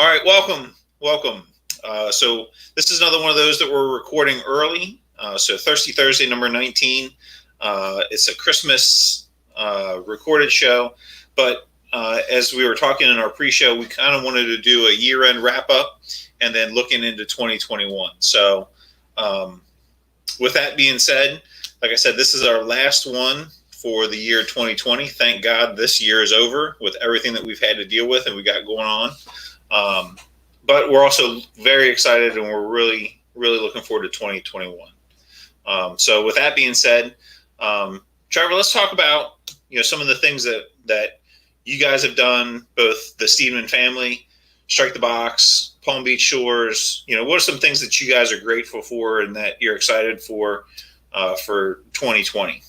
All right, welcome. So this is another one of those that we're recording early. So Thirsty Thursday number 19. It's a Christmas recorded show, but as we were talking in our pre-show, we kind of wanted to do a year-end wrap-up and then looking into 2021. So um, with that being said, like I said, this is our last one for the year 2020. Thank God this year is over with everything that we've had to deal with and we got going on. Um, but we're also very excited and we're really looking forward to 2021. So with that being said, Trevor, let's talk about some of the things that you guys have done, both the Steedman family, Strike the Box, Palm Beach Shores. What are some things that you guys are grateful for and that you're excited for 2020?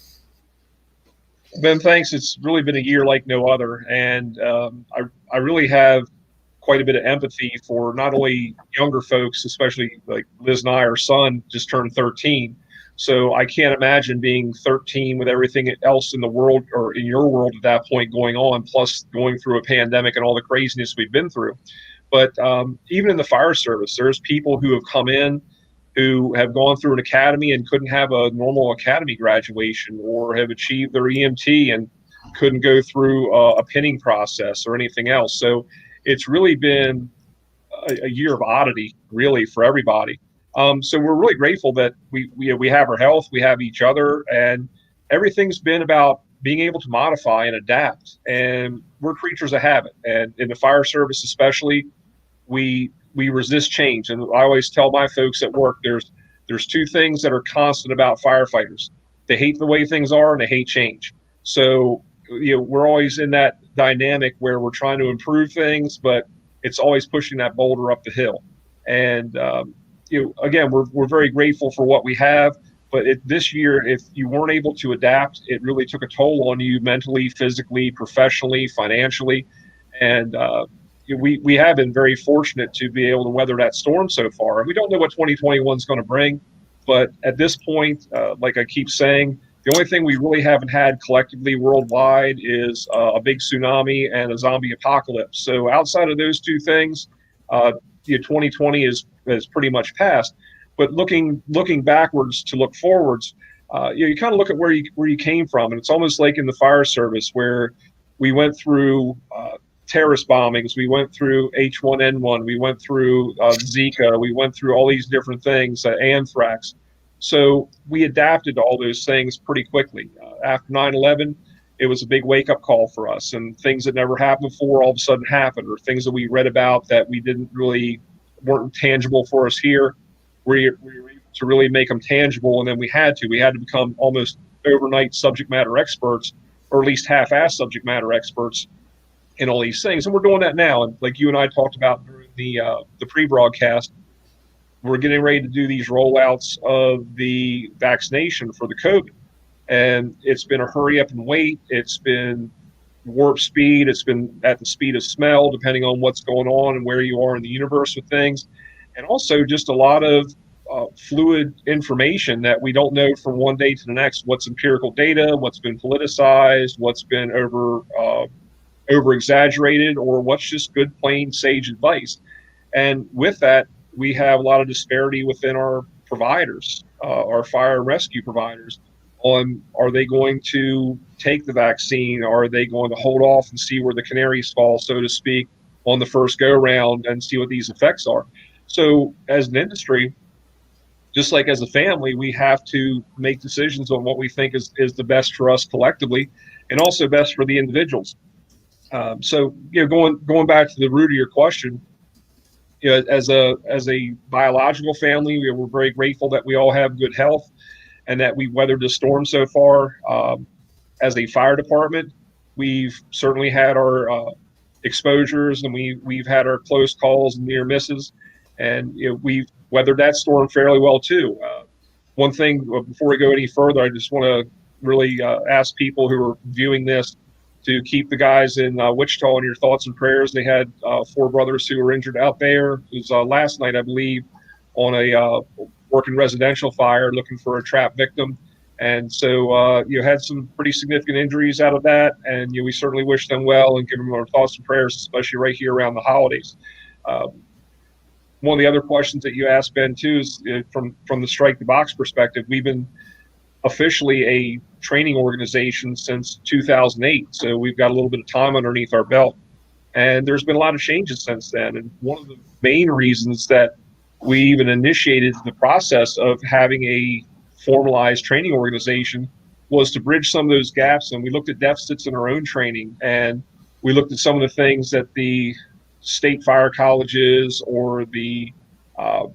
Ben, thanks. It's really been a year like no other, and I really have quite a bit of empathy for not only younger folks, especially like Liz and I. Our son just turned 13, so I can't imagine being 13 with everything else in the world or in your world at that point going on, plus going through a pandemic and all the craziness we've been through. But even in the fire service, there's people who have come in who have gone through an academy and couldn't have a normal academy graduation, or have achieved their EMT and couldn't go through a pinning process or anything else. So it's really been a year of oddity, really, for everybody. So we're really grateful that we have our health, we have each other, and everything's been about being able to modify and adapt. And we're creatures of habit, and in the fire service especially, we resist change. And I always tell my folks at work, there's two things that are constant about firefighters: they hate the way things are and they hate change. So we're always in that dynamic where we're trying to improve things, but it's always pushing that boulder up the hill. And again, we're very grateful for what we have. But this year, if you weren't able to adapt, it really took a toll on you mentally, physically, professionally, financially. And we have been very fortunate to be able to weather that storm so far. And we don't know what 2021 is going to bring. But at this point, like I keep saying, the only thing we really haven't had collectively worldwide is a big tsunami and a zombie apocalypse. So outside of those two things, 2020 is pretty much past. But looking backwards to look forwards, you kind of look at where you came from, and it's almost like in the fire service where we went through terrorist bombings, we went through H1N1, we went through Zika, we went through all these different things, anthrax. So we adapted to all those things pretty quickly. After 9/11, it was a big wake-up call for us, and things that never happened before all of a sudden happened, or things that we read about that weren't tangible for us here. We were able to really make them tangible, and then we had to become almost overnight subject matter experts, or at least half-assed subject matter experts in all these things. And we're doing that now. And like you and I talked about during the pre-broadcast, we're getting ready to do these rollouts of the vaccination for the COVID. And it's been a hurry up and wait. It's been warp speed. It's been at the speed of smell, depending on what's going on and where you are in the universe with things. And also just a lot of fluid information that we don't know from one day to the next. What's empirical data, what's been politicized, what's been over exaggerated, or what's just good plain sage advice. And with that, we have a lot of disparity within our providers, our fire and rescue providers, on are they going to take the vaccine? Are they going to hold off and see where the canaries fall, so to speak, on the first go round and see what these effects are? So as an industry, just like as a family, we have to make decisions on what we think is the best for us collectively, and also best for the individuals. So going back to the root of your question, as a biological family, we're very grateful that we all have good health and that we've weathered the storm so far. As a fire department, we've certainly had our exposures, and we've had our close calls and near misses, and we've weathered that storm fairly well too. One thing before we go any further, I just want to really ask people who are viewing this to keep the guys in Wichita in your thoughts and prayers. They had 4 brothers who were injured out there. It was last night, I believe, on a working residential fire looking for a trapped victim. And so had some pretty significant injuries out of that. And we certainly wish them well and give them our thoughts and prayers, especially right here around the holidays. One of the other questions that you asked, Ben, too, is from the Strike the Box perspective. We've been officially a training organization since 2008, so we've got a little bit of time underneath our belt. And there's been a lot of changes since then. And one of the main reasons that we even initiated the process of having a formalized training organization was to bridge some of those gaps. And we looked at deficits in our own training, and we looked at some of the things that the state fire colleges or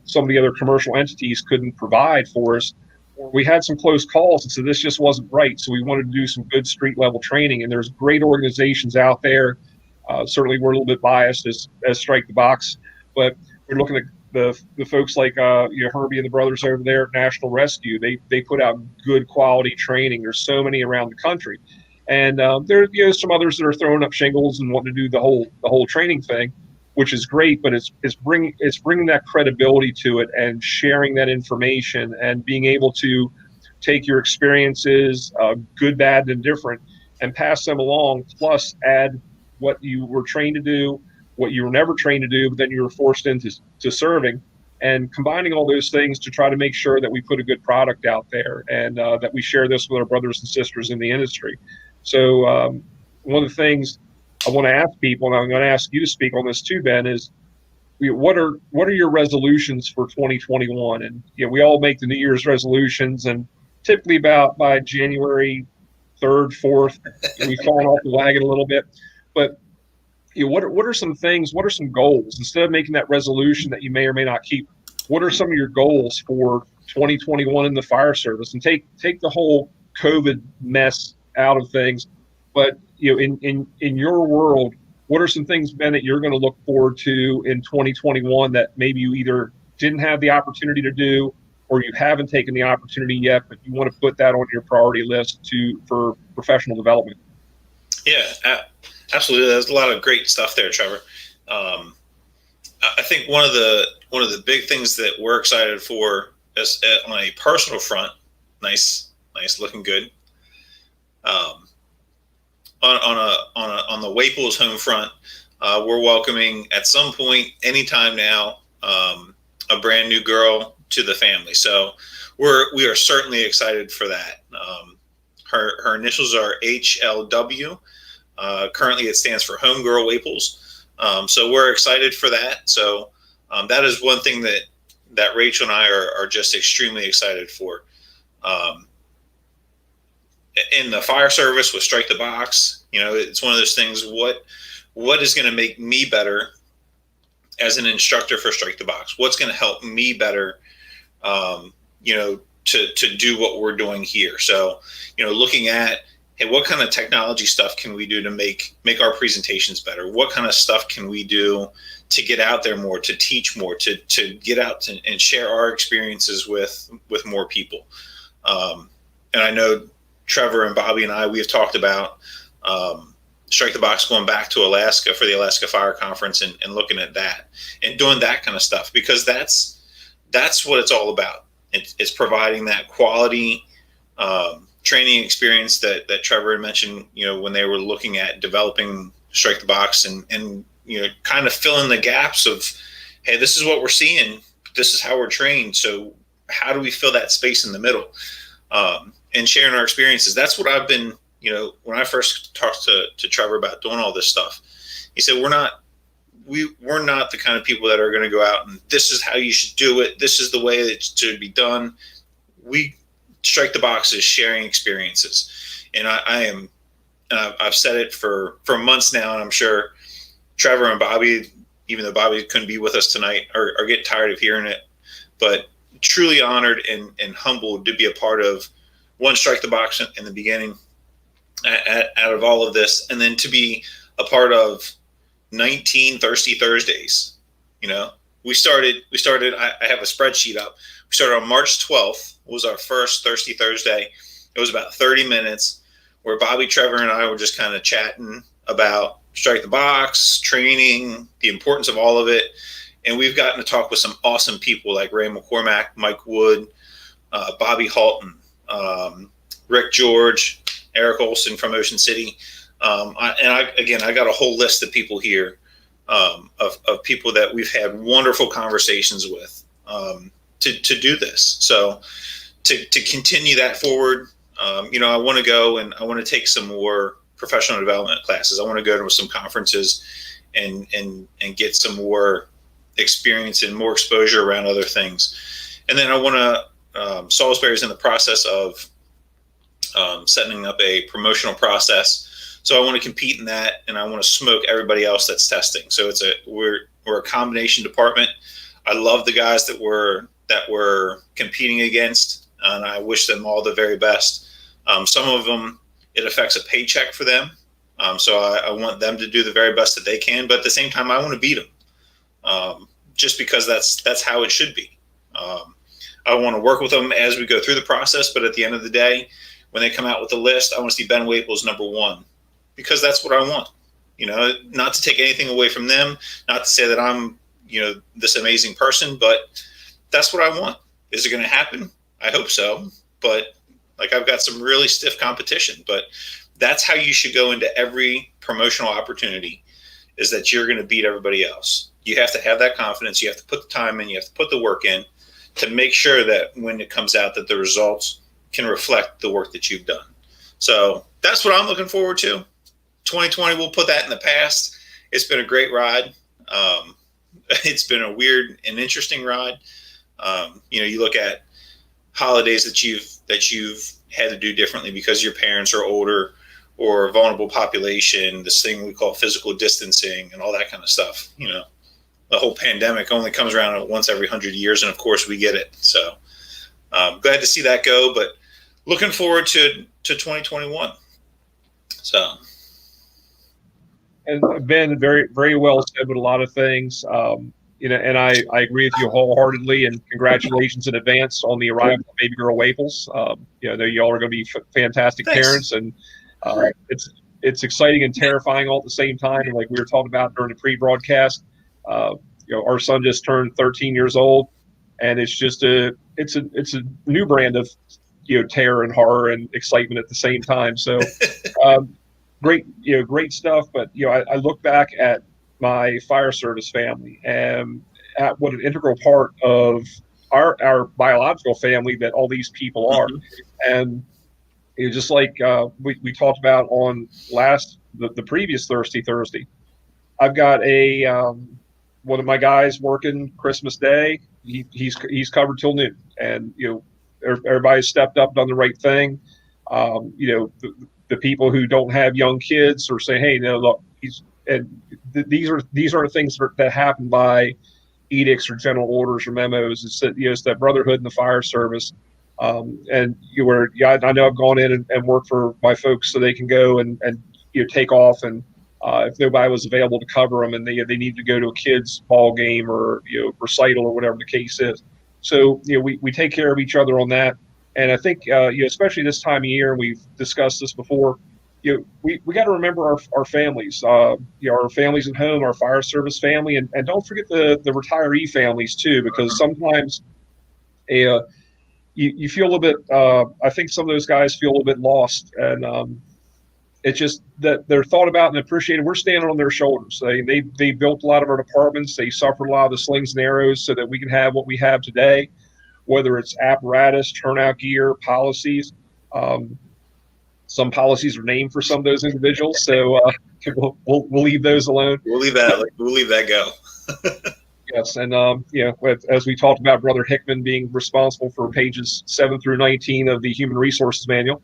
some of the other commercial entities couldn't provide for us. We had some close calls, and so this just wasn't right. So we wanted to do some good street level training, and there's great organizations out there. Certainly, we're a little bit biased as Strike the Box, but we're looking at the folks like Herbie and the brothers over there at National Rescue. They put out good quality training. There's so many around the country, and there are some others that are throwing up shingles and wanting to do the whole training thing, which is great. But it's bringing that credibility to it and sharing that information and being able to take your experiences, good, bad, and different, and pass them along. Plus, add what you were trained to do, what you were never trained to do, but then you were forced into serving, and combining all those things to try to make sure that we put a good product out there and that we share this with our brothers and sisters in the industry. So one of the things I want to ask people, and I'm going to ask you to speak on this too, Ben, is what are your resolutions for 2021? And we all make the New Year's resolutions, and typically by January 3rd, 4th, we've fallen off the wagon a little bit. But what are some things? What are some goals? Instead of making that resolution that you may or may not keep, what are some of your goals for 2021 in the fire service? And take the whole COVID mess out of things, but in your world, what are some things, Ben, that you're going to look forward to in 2021 that maybe you either didn't have the opportunity to do, or you haven't taken the opportunity yet, but you want to put that on your priority list for professional development? Yeah, absolutely. There's a lot of great stuff there, Trevor. I think one of the big things that we're excited for is on a personal front. Nice, looking good. On the Waples home front, we're welcoming at some point, anytime now, a brand new girl to the family. So we are certainly excited for that. Her initials are HLW. Currently, it stands for Homegirl Waples. So we're excited for that. So that is one thing that Rachel and I are just extremely excited for. In the fire service with Strike the Box, it's one of those things. What is going to make me better as an instructor for Strike the Box? What's going to help me better, to do what we're doing here? So, looking at, hey, what kind of technology stuff can we do to make our presentations better? What kind of stuff can we do to get out there more, to teach more, to get out and share our experiences with more people? And I know Trevor and Bobby and I, we have talked about Strike the Box going back to Alaska for the Alaska Fire Conference and looking at that and doing that kind of stuff, because that's what it's all about. It's providing that quality training experience that Trevor had mentioned, when they were looking at developing Strike the Box and kind of filling the gaps of, hey, this is what we're seeing. This is how we're trained. So how do we fill that space in the middle? And sharing our experiences. That's what I've been, when I first talked to Trevor about doing all this stuff, he said, we're not the kind of people that are going to go out and this is how you should do it. This is the way it should be done. We Strike the Box is sharing experiences. And I've said it for months now, and I'm sure Trevor and Bobby, even though Bobby couldn't be with us tonight, are getting tired of hearing it, but truly honored and humbled to be a part of one Strike the Box in the beginning out of all of this, and then to be a part of 19 Thirsty Thursdays. We started, I have a spreadsheet up. We started on March 12th, was our first Thirsty Thursday. It was about 30 minutes where Bobby, Trevor, and I were just kind of chatting about Strike the Box, training, the importance of all of it. And we've gotten to talk with some awesome people like Ray McCormack, Mike Wood, Bobby Halton, Rick George, Eric Olson from Ocean City. I got a whole list of people here of people that we've had wonderful conversations with to do this. So to continue that forward, I want to go and I want to take some more professional development classes. I want to go to some conferences and get some more experience and more exposure around other things. And then I want to, Salisbury's in the process of setting up a promotional process. So I want to compete in that, and I want to smoke everybody else that's testing. So we're a combination department. I love the guys that we're competing against, and I wish them all the very best. Some of them, it affects a paycheck for them. So I want them to do the very best that they can, but at the same time, I want to beat them, just because that's how it should be. I want to work with them as we go through the process, but at the end of the day, when they come out with the list, I want to see Ben Waples #1, because that's what I want. Not to take anything away from them, not to say that I'm, this amazing person, but that's what I want. Is it going to happen? I hope so. But I've got some really stiff competition, but that's how you should go into every promotional opportunity, is that you're going to beat everybody else. You have to have that confidence. You have to put the time in. You have to put the work in to make sure that when it comes out that the results can reflect the work that you've done. So that's what I'm looking forward to. 2020, we'll put that in the past. It's been a great ride. It's been a weird and interesting ride. You look at holidays that you've had to do differently because your parents are older or vulnerable population, this thing we call physical distancing and all that kind of stuff. The whole pandemic only comes around once every 100 years. And of course we get it. So glad to see that go, but looking forward to 2021. So. And Ben, very, very well said with a lot of things. And I agree with you wholeheartedly, and congratulations in advance on the arrival of baby girl Waples. I know y'all are going to be fantastic Thanks. parents, and it's exciting and terrifying all at the same time. And like we were talking about during the pre-broadcast, our son just turned 13 years old, and it's just it's a new brand of terror and horror and excitement at the same time. So great stuff. But I look back at my fire service family and at what an integral part of our biological family that all these people are. And just like we talked about on the previous Thirsty Thursday, I've got one of my guys working Christmas Day. He's covered till noon, and everybody's stepped up, done the right thing. The people who don't have young kids are saying, hey, look, these are things that happen by edicts or general orders or memos. It's that it's that brotherhood in the fire service, I know I've gone in and worked for my folks so they can go and take off, and if nobody was available to cover them and they need to go to a kid's ball game or recital or whatever the case is. So we take care of each other on that, and I think especially this time of year, and we've discussed this before. We got to remember our families, our families at home, our fire service family, and don't forget the retiree families too, because sometimes you feel a little bit, I think some of those guys feel a little bit lost, and it's just that they're thought about and appreciated. We're standing on their shoulders. They built a lot of our departments. They suffered a lot of the slings and arrows so that we can have what we have today, whether it's apparatus, turnout gear, policies. Some policies are named for some of those individuals, so we'll leave those alone. We'll leave that go. Yes, and as we talked about, Brother Hickman being responsible for pages 7 through 19 of the Human Resources Manual,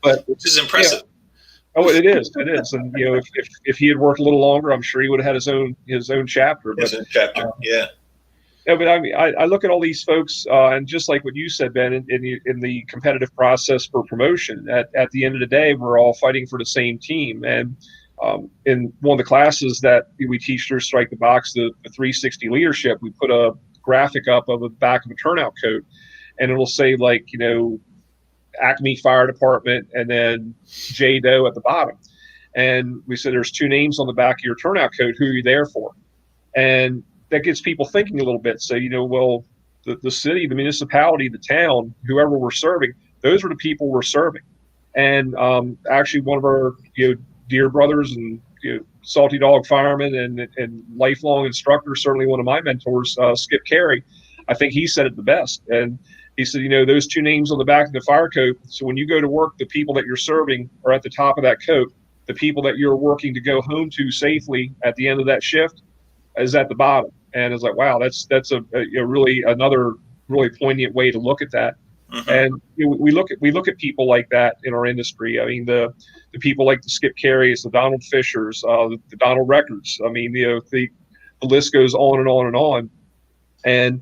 but which is impressive. Oh, it is, and if he had worked a little longer, I'm sure he would have had his own chapter. Yeah. Yeah, but I mean, I look at all these folks, and just like what you said, Ben, in the competitive process for promotion, at the end of the day, we're all fighting for the same team. And in one of the classes that we teach through Strike the Box, the 360 leadership, we put a graphic up of the back of a turnout coat, and it'll say Acme Fire Department and then J Doe at the bottom. And we said there's 2 names on the back of your turnout coat. Who are you there for? And that gets people thinking a little bit. So, the city, the municipality, the town, whoever we're serving, those are the people we're serving. And actually one of our, dear brothers and Salty Dog fireman and lifelong instructor, certainly one of my mentors, Skip Carey. I think he said it the best. And he said, those two names on the back of the fire coat. So when you go to work, the people that you're serving are at the top of that coat. The people that you're working to go home to safely at the end of that shift is at the bottom. And it's like, wow, that's a really another really poignant way to look at that. Mm-hmm. And we look at people like that in our industry. I mean, the people like the Skip Carys, the Donald Fishers, the Donald Records. I mean, the list goes on and on and on. And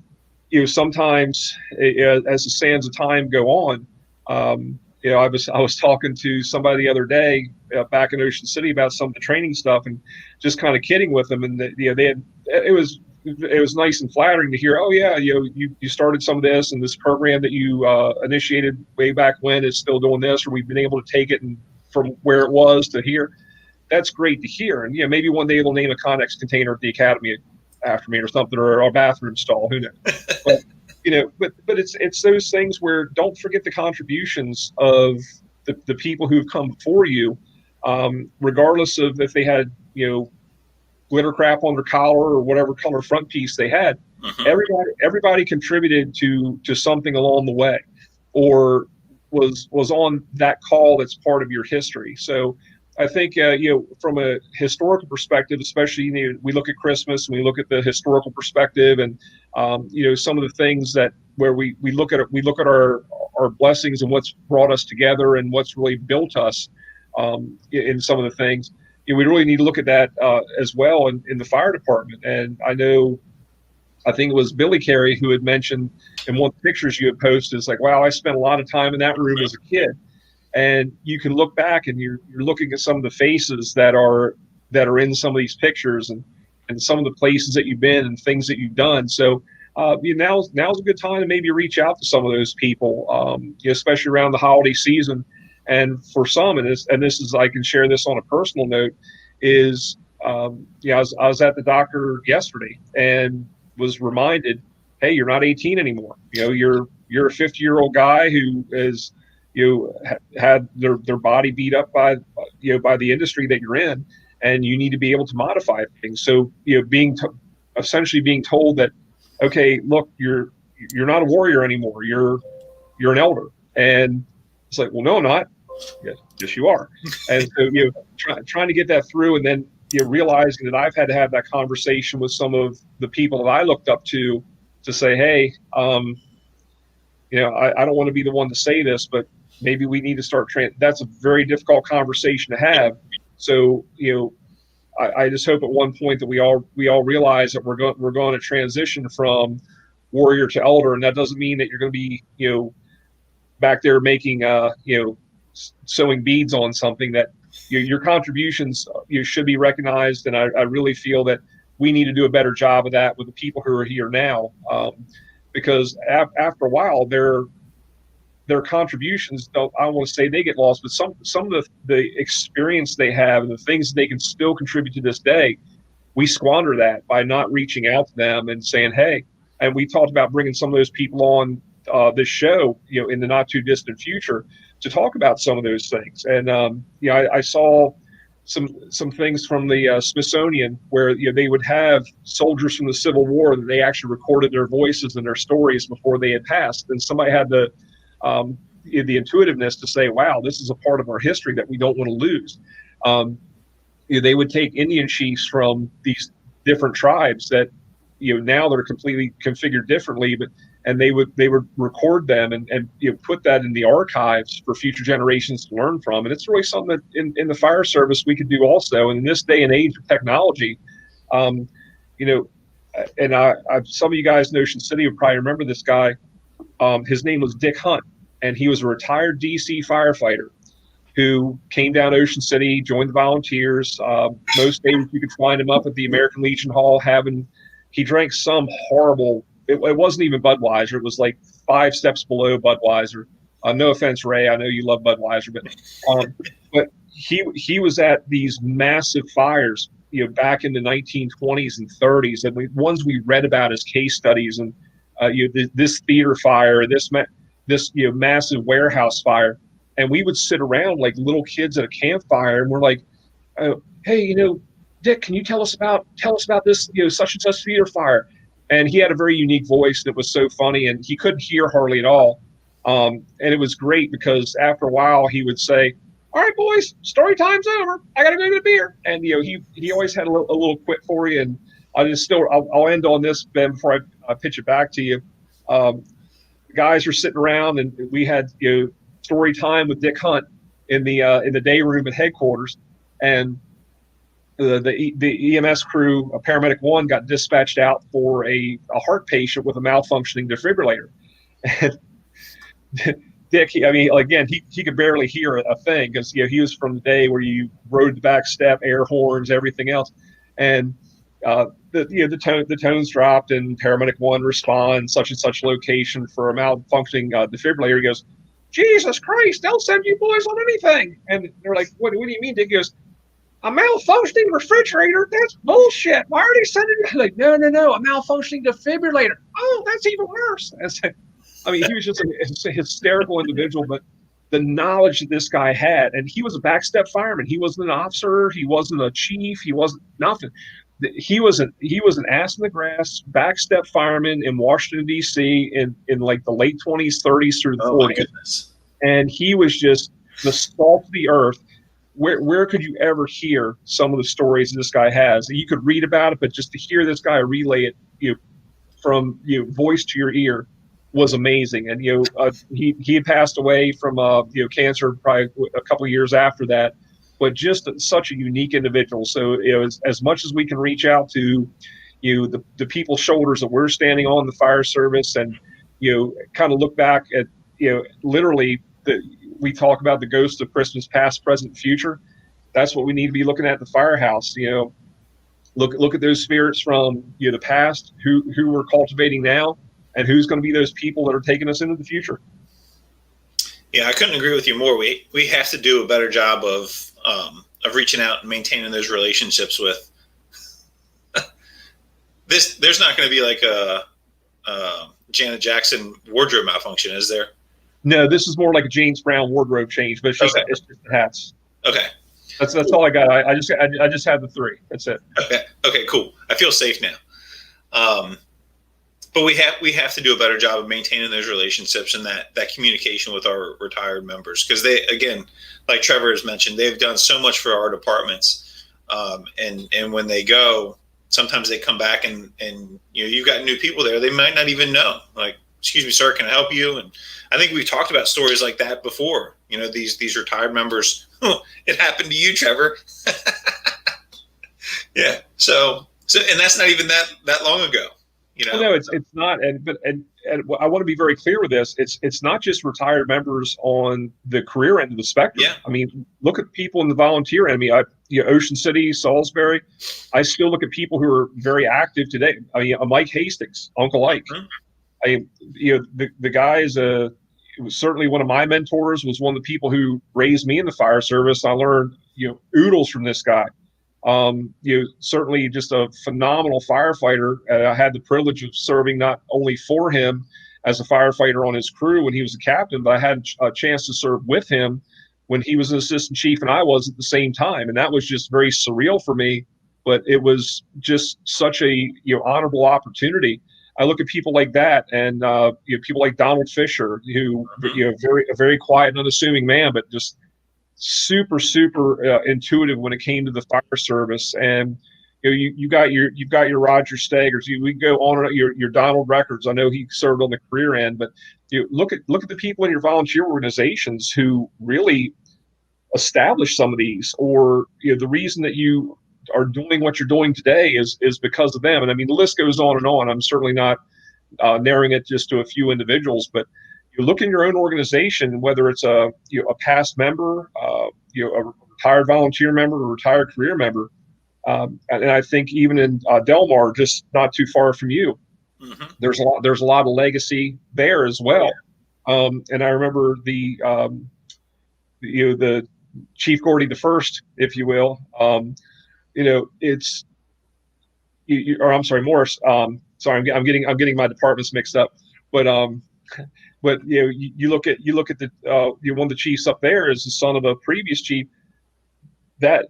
sometimes as the sands of time go on, I was talking to somebody the other day back in Ocean City about some of the training stuff, and just kind of kidding with them. And it was nice and flattering to hear, oh yeah, you started some of this, and this program that you initiated way back when is still doing this, or we've been able to take it and from where it was to here. That's great to hear. And maybe one day they'll name a Connex container at the academy after me or something, or a bathroom stall. Who knows? But but it's those things where don't forget the contributions of the people who've come before you, regardless of if they had glitter crap on their collar or whatever color front piece they had. Mm-hmm. Everybody contributed to something along the way, or was on that call that's part of your history. So I think from a historical perspective, especially we look at Christmas and we look at the historical perspective, and some of the things that where we look at our blessings and what's brought us together and what's really built us in some of the things. We really need to look at that as well in the fire department. And I think it was Billy Carey who had mentioned in one of the pictures you had posted, it's like, wow, I spent a lot of time in that room as a kid. And you can look back and you're looking at some of the faces that are in some of these pictures and some of the places that you've been and things that you've done. So now's a good time to maybe reach out to some of those people, especially around the holiday season. And for some, and this is, I can share this on a personal note, is I was at the doctor yesterday and was reminded, hey, you're not 18 anymore. You're a 50-year-old guy who is had their body beat up by the industry that you're in, and you need to be able to modify things. So essentially being told that, okay, look, you're not a warrior anymore. You're an elder, and it's like, well, no, I'm not. Yes, you are. And so trying to get that through, and then realizing that I've had to have that conversation with some of the people that I looked up to say, hey, I don't want to be the one to say this, but maybe we need to start that's a very difficult conversation to have. So I just hope at one point that we all realize that we're going to transition from warrior to elder, and that doesn't mean that you're going to be back there making sewing beads on something. That your contributions should be recognized, and I really feel that we need to do a better job of that with the people who are here now, because after a while their contributions, I don't want to say they get lost, but some of the experience they have and the things they can still contribute to this day, we squander that by not reaching out to them and saying, hey. And we talked about bringing some of those people on this show, in the not too distant future, to talk about some of those things. And I saw some things from the Smithsonian where they would have soldiers from the Civil War that they actually recorded their voices and their stories before they had passed, and somebody had the intuitiveness to say, wow, this is a part of our history that we don't want to lose. They would take Indian chiefs from these different tribes that now they're completely configured differently, and they would record them and put that in the archives for future generations to learn from. And it's really something that in the fire service we could do also. And in this day and age of technology, and some of you guys in Ocean City would probably remember this guy. His name was Dick Hunt, and he was a retired DC firefighter who came down to Ocean City, joined the volunteers. Most days you could find him up at the American Legion Hall he drank some horrible, it wasn't even Budweiser. It was like 5 steps below Budweiser. No offense, Ray, I know you love Budweiser, but he was at these massive fires, back in the 1920s and 30s, and ones we read about as case studies, and this theater fire, this massive warehouse fire, and we would sit around like little kids at a campfire, and we're like, hey, Dick, can you tell us about this, such and such theater fire? And he had a very unique voice that was so funny, and he couldn't hear hardly at all. And it was great because after a while he would say, "All right, boys, story time's over. I got to go get a beer." And he always had a little quip for you. And I'll end on this, Ben, before I pitch it back to you. The guys were sitting around, and we had story time with Dick Hunt in the day room at headquarters, and the EMS crew, a paramedic one, got dispatched out for a heart patient with a malfunctioning defibrillator. And Dick, again, he could barely hear a thing because he was from the day where you rode the back step, air horns, everything else, and the tones dropped, and paramedic one responds such and such location for a malfunctioning defibrillator. He goes, "Jesus Christ, they'll send you boys on anything." And they're like, "What do you mean?" Dick goes, "A malfunctioning refrigerator? That's bullshit. Why are they sending you?" Like, no, a malfunctioning defibrillator. Oh, that's even worse. He was just a hysterical individual, but the knowledge that this guy had, and he was a backstep fireman. He wasn't an officer. He wasn't a chief. He wasn't nothing. He was an ass in the grass backstep fireman in Washington, D.C. in like the late 20s, 30s through the 40s. And he was just the salt of the earth. Where could you ever hear some of the stories this guy has? You could read about it, but just to hear this guy relay it, from voice to your ear, was amazing. And he had passed away from cancer probably a couple of years after that, but just such a unique individual. So as much as we can reach out to the people's shoulders that we're standing on, the fire service, and kind of look back at literally we talk about the ghosts of Christmas past, present, future. That's what we need to be looking at the firehouse. Look at those spirits from the past, who we're cultivating now, and who's going to be those people that are taking us into the future. Yeah, I couldn't agree with you more. We have to do a better job of reaching out and maintaining those relationships with this. There's not going to be like a Janet Jackson wardrobe malfunction, is there? No, this is more like a James Brown wardrobe change, but it's just the hats. Okay. That's all I got. I just had the three. That's it. Okay, cool. I feel safe now. But we have to do a better job of maintaining those relationships and that communication with our retired members, because they, again, like Trevor has mentioned, they've done so much for our departments. And when they go, sometimes they come back and you've got new people there. They might not even know, like, "Excuse me, sir, can I help you?" And I think we've talked about stories like that before. These retired members. It happened to you, Trevor. Yeah. So, and that's not even that long ago. No, it's not. And I want to be very clear with this. It's not just retired members on the career end of the spectrum. Yeah. Look at people in the volunteer end. Ocean City, Salisbury. I still look at people who are very active today. Mike Hastings, Uncle Ike. Mm-hmm. The guy was certainly one of my mentors. Was one of the people who raised me in the fire service. I learned oodles from this guy. Certainly just a phenomenal firefighter. I had the privilege of serving not only for him as a firefighter on his crew when he was a captain, but I had a chance to serve with him when he was an assistant chief and I was at the same time. And that was just very surreal for me, but it was just such a honorable opportunity. I look at people like that, and people like Donald Fisher, who a very quiet and unassuming man, but just super intuitive when it came to the fire service. And you've got your Roger Stegers. We go on your Donald Records. I know he served on the career end, but look at the people in your volunteer organizations who really established some of these, or the reason that you are doing what you're doing today is because of them. And the list goes on and on. I'm certainly not narrowing it just to a few individuals, but you look in your own organization, whether it's a past member, a retired volunteer member, or retired career member, and I think even in Delmar, just not too far from you, mm-hmm. there's a lot of legacy there as well. Yeah. And I remember the Chief Gordy the First, if you will. I'm sorry, Morris. Sorry, I'm getting my departments mixed up, but you look at the one of the chiefs up there is the son of a previous chief. That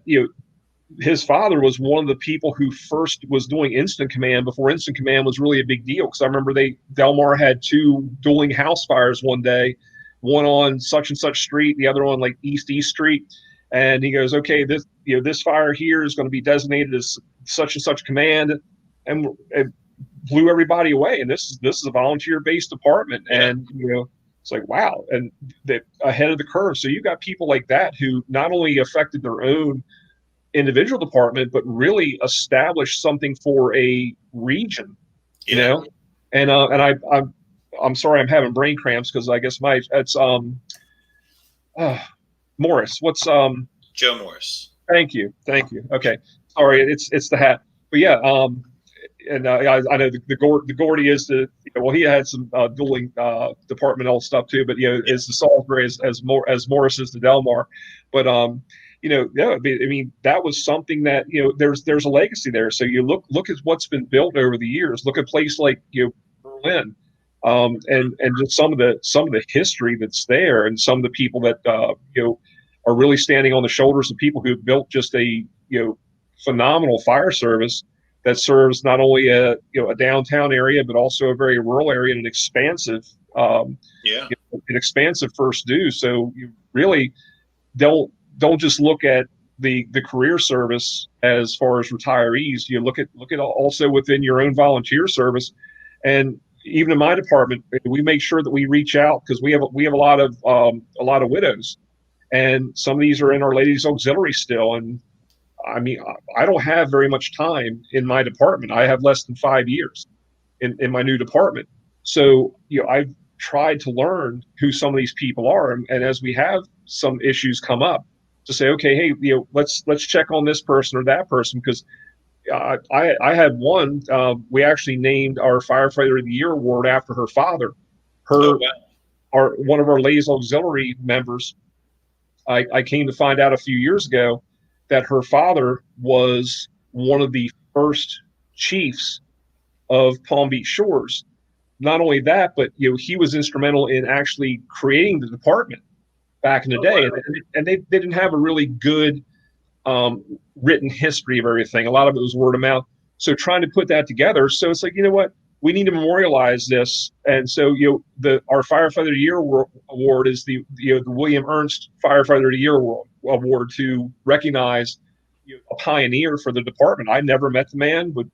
his father was one of the people who first was doing instant command before instant command was really a big deal. Because I remember Delmar had two dueling house fires one day, one on such and such street, the other on like East Street. And he goes, okay, this fire here is going to be designated as such and such command, and it blew everybody away. And this is a volunteer based department, and it's like, wow, and they're ahead of the curve. So you got people like that who not only affected their own individual department, but really established something for a region, And I'm sorry, I'm having brain cramps because I guess it's Morris. What's Joe Morris? Thank you. Okay, sorry, it's the hat, but yeah. And I know the Gordy is he had some dueling departmental stuff too, but is the Salisbury as Morris is the Delmar, but I mean that was something that there's a legacy there. So you look at what's been built over the years. Look at a place like Berlin, and just some of the history that's there, and some of the people that are really standing on the shoulders of people who have built just a phenomenal fire service that serves not only a downtown area, but also a very rural area and an expansive first due. So you really don't just look at the career service as far as retirees. You look at also within your own volunteer service, and even in my department, we make sure that we reach out because we have a lot of widows, and some of these are in Our Lady's Auxiliary still. And I mean, I don't have very much time in my department. I have less than 5 years in my new department. So, I've tried to learn who some of these people are. And as we have some issues come up, to say, okay, hey, let's check on this person or that person. Because I had one, we actually named our Firefighter of the Year award after her father. One of our Ladies Auxiliary members, I came to find out a few years ago that her father was one of the first chiefs of Palm Beach Shores. Not only that, but he was instrumental in actually creating the department back in the day. Wow. And they didn't have a really good written history of everything. A lot of it was word of mouth. So trying to put that together. So it's like, what? We need to memorialize this. And so, our Firefighter of the Year award is the William Ernst Firefighter of the Year award to recognize a pioneer for the department. I never met the man, but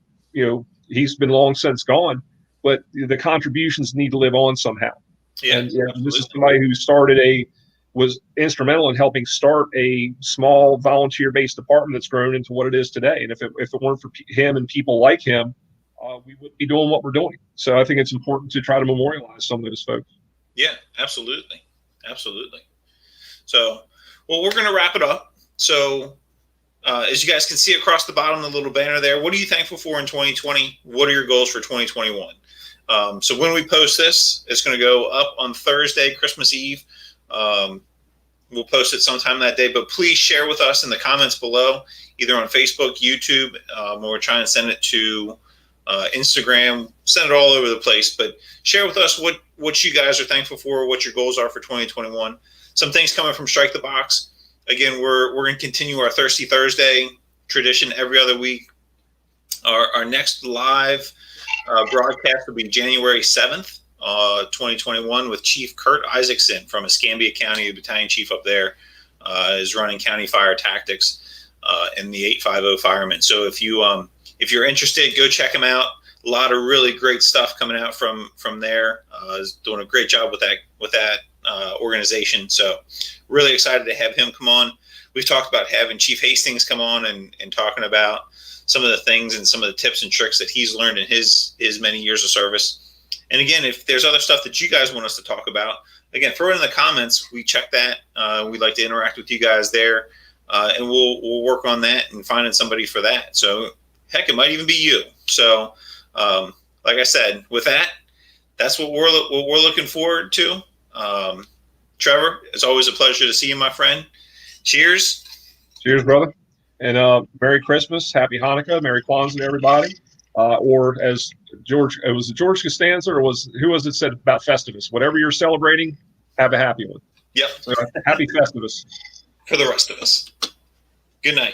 he's been long since gone. But the contributions need to live on somehow. Yeah, and this is somebody who was instrumental in helping start a small volunteer-based department that's grown into what it is today. And if it weren't for him and people like him, we wouldn't be doing what we're doing. So I think it's important to try to memorialize some of those folks. Yeah, absolutely. So, well, we're going to wrap it up. So as you guys can see across the bottom of the little banner there, what are you thankful for in 2020? What are your goals for 2021? So when we post this, it's going to go up on Thursday, Christmas Eve. We'll post it sometime that day, but please share with us in the comments below, either on Facebook, YouTube, or we're trying to send it to Instagram, send it all over the place, but share with us what you guys are thankful for, what your goals are for 2021. Some things coming from Strike the Box. Again, we're going to continue our Thirsty Thursday tradition every other week. Our next live broadcast will be January 7th, 2021, with Chief Kurt Isaacson from Escambia County, the battalion chief up there, is running county fire tactics in the 850 Firemen. So if you're interested, go check him out. A lot of really great stuff coming out from there. Is doing a great job with that organization. So really excited to have him come on. We've talked about having Chief Hastings come on and talking about some of the things and some of the tips and tricks that he's learned in his many years of service. And again, if there's other stuff that you guys want us to talk about, again, throw it in the comments. We check that. We'd like to interact with you guys there, and we'll work on that and finding somebody for that. So heck, it might even be you. So like I said, with that, that's what we're looking forward to. Trevor, it's always a pleasure to see you, my friend. Cheers. Cheers, brother. And Merry Christmas, Happy Hanukkah, Merry Kwanzaa to everybody. Or as George Costanza, or who was it said about Festivus? Whatever you're celebrating, have a happy one. Yep. So happy Festivus. For the rest of us. Good night.